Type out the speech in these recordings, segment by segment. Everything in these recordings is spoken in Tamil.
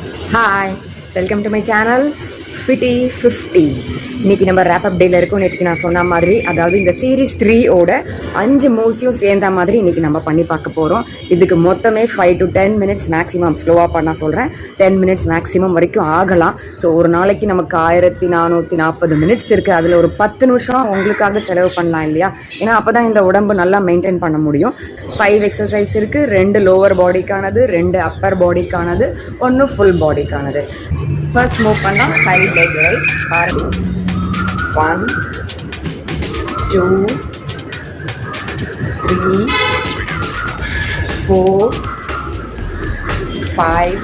Hi, welcome to my channel fifty 50. இன்றைக்கி நம்ம ரேப்அப் டேயில் இருக்கோம். நேற்றுக்கு நான் சொன்ன மாதிரி, அதாவது இந்த சீரீஸ் 3ஓட 5 மூவ்ஸையும் சேர்ந்த மாதிரி இன்றைக்கி நம்ம பண்ணி பார்க்க போகிறோம். இதுக்கு மொத்தமே 5 to 10 minutes மேக்ஸிமம், ஸ்லோவாக பண்ண சொல்கிறேன், 10 minutes மேக்ஸிமம் வரைக்கும் ஆகலாம். ஸோ ஒரு நாளைக்கு நமக்கு 1440 minutes இருக்குது. அதில் ஒரு 10 நிமிஷம் உங்களுக்காக செலவு பண்ணலாம் இல்லையா? ஏன்னா அப்போ தான் இந்த உடம்பு நல்லா மெயின்டைன் பண்ண முடியும். 5 எக்ஸசைஸ் இருக்குது, 2 லோவர் பாடிக்கானது, 2 அப்பர் பாடிக்கானது, 1 ஃபுல் பாடிக்கானது. ஃபர்ஸ்ட் மூவ் பண்ணால் சைட் லெக் ரைஸ். பாருங்க, 1 2 3 4 5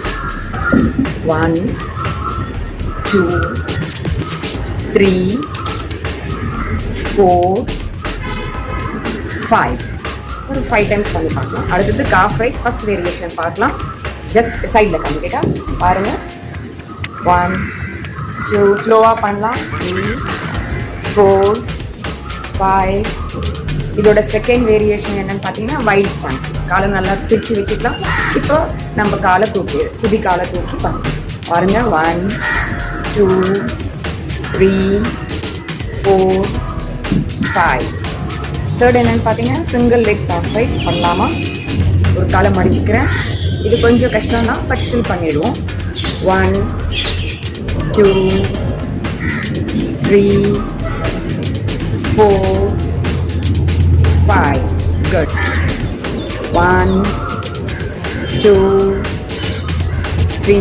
1 2 3 4 5. ஒரு 5 டைம்ஸ் பண்ணி பார்க்கலாம். அடுத்தது காஃப் ரைஸ் ஃபர்ஸ்ட் வேரியேஷன் பார்க்கலாம். ஜஸ்ட் சைடில் கண்டிப்பாக பாருங்கள். 1 2 ஸ்லோவாக பண்ணலாம். 3 4 5. இதோட செகண்ட் வேரியேஷன் என்னன்னு பார்த்தீங்கன்னா வைட் ஸ்டாண்ட். காலை நல்லா பிரித்து வச்சுக்கலாம். இப்போ நம்ம காலை தூக்கி, புதி காலை தூக்கி பண்ணலாம். பாருங்கள், 1 2 3 4 5. தேர்ட் என்னன்னு பார்த்தீங்கன்னா சிங்கிள் லெக் காஃப் ரைஸ் பண்ணலாமா? ஒரு காலை மடிச்சுக்கிறேன். இது கொஞ்சம் கஷ்டம் தான், பட் ஸ்டில் பண்ணிடுவோம். 1 2 3 4 5. Good. 1 2 3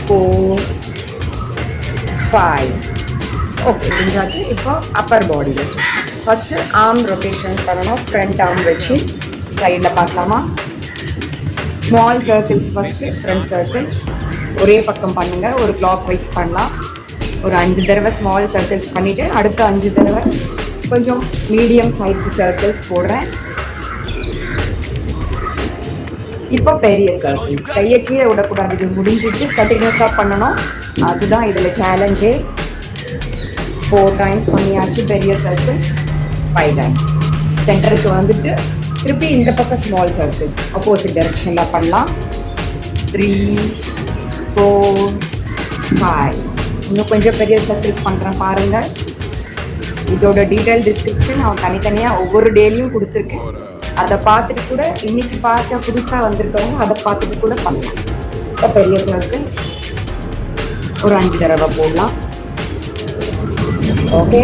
4 5. ஓகே, செஞ்சாச்சு. இப்போ அப்பர் பாடியில் ஃபஸ்ட்டு ஆர்ம் ரொட்டேஷன் பண்ணணும். ஃப்ரண்ட் ஆர்ம் வச்சு சைடில் பார்க்கலாமா? Small circles first, front circles ஒரே பக்கம் பண்ணுங்கள். ஒரு கிளாக் வைஸ் பண்ணலாம். ஒரு 5 தடவை ஸ்மால் சர்க்கிள்ஸ் பண்ணிவிட்டு அடுத்த 5 தடவை கொஞ்சம் மீடியம் சைஸ் சர்க்கிள்ஸ் போடுறேன். இப்போ பெரிய சர்க்கிள்ஸ். கையை கீழே விடக்கூடாது. இது முடிஞ்சிட்டு கண்டினியூஸாக பண்ணணும். அதுதான் இதில் சேலஞ்சே. 4 டைம்ஸ் பண்ணியாச்சு பெரிய சர்க்கிள்ஸ். 5 டைம்ஸ் சென்டருக்கு வந்துட்டு திருப்பி இந்த பக்கம் ஸ்மால் சர்க்கிள்ஸ் ஆப்போசிட் டைரக்ஷனில் பண்ணலாம். 3 4 5. இன்னும் கொஞ்சம் பெரிய சர்க்கிள்ஸ் பண்ணுறேன் பாருங்கள். இதோட டீட்டெயில் டிஸ்கிரிப்ஷன் அவன் தனித்தனியாக ஒவ்வொரு டேலையும் கொடுத்துருக்கேன். அதை பார்த்துட்டு கூட இன்னைக்கு பார்க்க புதுசாக வந்திருக்கவங்க அதை பார்த்துட்டு கூட பண்ணலாம். இப்போ பெரிய சர்க்கிள் ஒரு 5 தடவை போடலாம். ஓகே,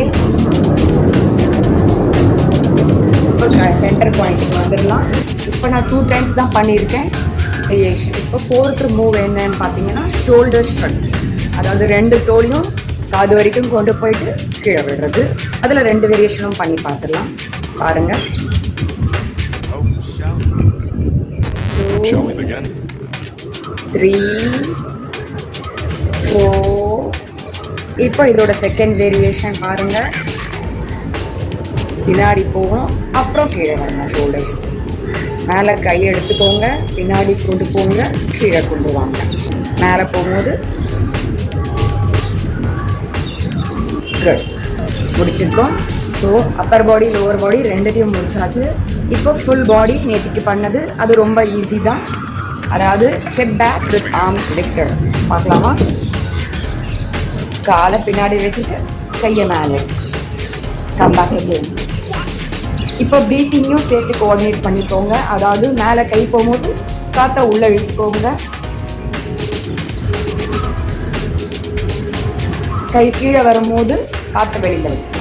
இப்போ சென்டர் பாயிண்ட்டுக்கு வந்துடலாம். இப்போ நான் 2 டைம்ஸ் தான் பண்ணியிருக்கேன். இப்போ 4th மூவ் என்னன்னு பார்த்தீங்கன்னா ஷோல்டர் ஸ்ட்ரக்ஸ். அதாவது 2 தோலையும் காது வரைக்கும் கொண்டு போயிட்டு கீழே விடுறது. அதில் 2 வேரியேஷனும் பண்ணி பார்த்துடலாம். பாருங்கள். 2 3 4. இப்போ இதோட செகண்ட் வேரியேஷன் பாருங்கள். பின்னாடி போகணும், அப்புறம் கீழே வரணும். ஷோல்டர்ஸ் மேலே கையை எடுத்துக்கோங்க, பின்னாடி கொண்டு போங்க, கீழே கொண்டு வாங்க. மேலே போகும்போது குட், முடிச்சிருக்கோம். ஸோ அப்பர் பாடி லோவர் பாடி 2த்தையும் முடிச்சாச்சு. இப்போ ஃபுல் பாடி நேற்றுக்கு பண்ணது அது ரொம்ப ஈஸி தான். அதாவது step back with arms lifted. பார்க்கலாமா? காலை பின்னாடி வச்சுட்டு கையை மேலே கம் பேக் அகெயின். இப்போ ப்ரீத்திங்கையும் சேர்த்து கோஆர்டினேட் பண்ணிக்கோங்க. அதாவது மேலே கை போகும்போது காற்றை உள்ளே இழுத்துக்கோங்க, கை கீழே வரும்போது காற்றை வெளியில் வைக்கலாம்.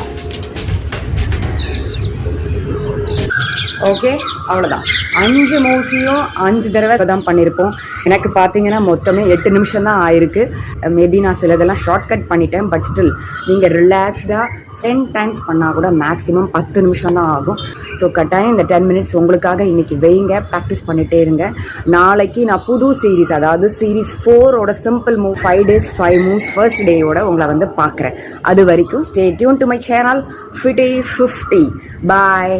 ஓகே, அவ்வளோதான். 5 மூவ்ஸையும் 5 தடவை தான் பண்ணியிருப்போம். எனக்கு பார்த்தீங்கன்னா மொத்தமே 8 நிமிஷம் தான் ஆயிருக்கு. மேபி நான் சிலதெல்லாம் ஷார்ட்கட் பண்ணிட்டேன். பட் ஸ்டில் நீங்கள் ரிலாக்ஸ்டாக 10 டைம்ஸ் பண்ணால் கூட மேக்ஸிமம் 10 நிமிஷம் தான் ஆகும். ஸோ கட்டாயம் இந்த 10 minutes உங்களுக்காக இன்றைக்கி வைங்க, ப்ராக்டிஸ் பண்ணிகிட்டே இருங்க. நாளைக்கு நான் புது சீரீஸ், அதாவது சீரீஸ் 4ஓட simple move 5 days 5 moves first டேயோட உங்களை வந்து பார்க்குறேன். அது வரைக்கும் stay tune to my channel fifty 50. Bye.